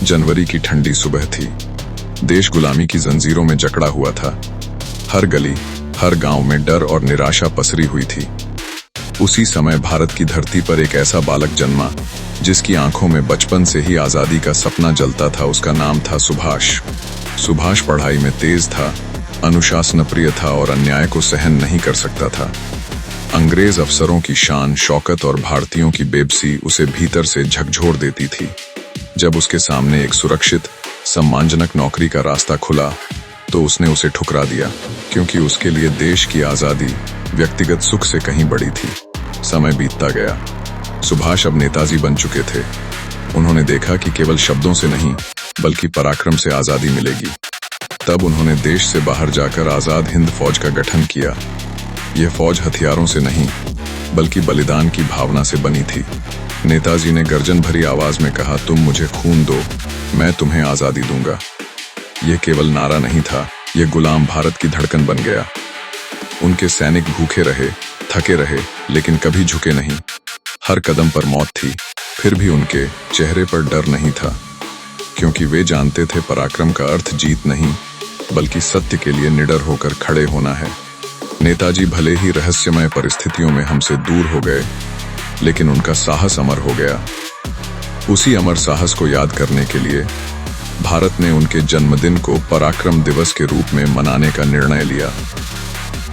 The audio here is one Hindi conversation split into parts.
जनवरी की ठंडी सुबह थी। देश गुलामी की जंजीरों में जकड़ा हुआ था। हर गली, हर गांव में डर और निराशा पसरी हुई थी। उसी समय भारत की धरती पर एक ऐसा बालक जन्मा जिसकी आंखों में बचपन से ही आजादी का सपना जलता था। उसका नाम था सुभाष। सुभाष पढ़ाई में तेज था, अनुशासन प्रिय था और अन्याय को सहन नहीं कर सकता था। अंग्रेज अफसरों की शान शौकत और भारतीयों की बेबसी उसे भीतर से झकझोर देती थी। जब उसके सामने एक सुरक्षित, सम्मानजनक नौकरी का रास्ता खुला तो उसने उसे ठुकरा दिया, क्योंकि उसके लिए देश की आजादी व्यक्तिगत सुख से कहीं बड़ी थी। समय बीतता गया। सुभाष अब नेताजी बन चुके थे। उन्होंने देखा कि केवल शब्दों से नहीं बल्कि पराक्रम से आजादी मिलेगी। तब उन्होंने देश से बाहर जाकर आजाद हिंद फौज का गठन किया। यह फौज हथियारों से नहीं बल्कि बलिदान की भावना से बनी थी। नेताजी ने गर्जन भरी आवाज में कहा, तुम मुझे खून दो, मैं तुम्हें आजादी दूंगा। यह केवल नारा नहीं था, यह गुलाम भारत की धड़कन बन गया। उनके सैनिक भूखे रहे, थके रहे, लेकिन कभी झुके नहीं। हर कदम पर मौत थी, फिर भी उनके चेहरे पर डर नहीं था, क्योंकि वे जानते थे पराक्रम का अर्थ जीत नहीं बल्कि सत्य के लिए निडर होकर खड़े होना है। नेताजी भले ही रहस्यमय परिस्थितियों में हमसे दूर हो गए, लेकिन उनका साहस अमर हो गया। उसी अमर साहस को याद करने के लिए भारत ने उनके जन्मदिन को पराक्रम दिवस के रूप में मनाने का निर्णय लिया।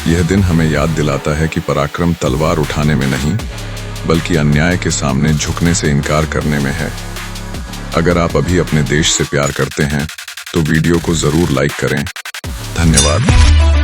यह दिन हमें याद दिलाता है कि पराक्रम तलवार उठाने में नहीं बल्कि अन्याय के सामने झुकने से इनकार करने में है। अगर आप अभी अपने देश से प्यार करते हैं तो वीडियो को जरूर लाइक करें। धन्यवाद।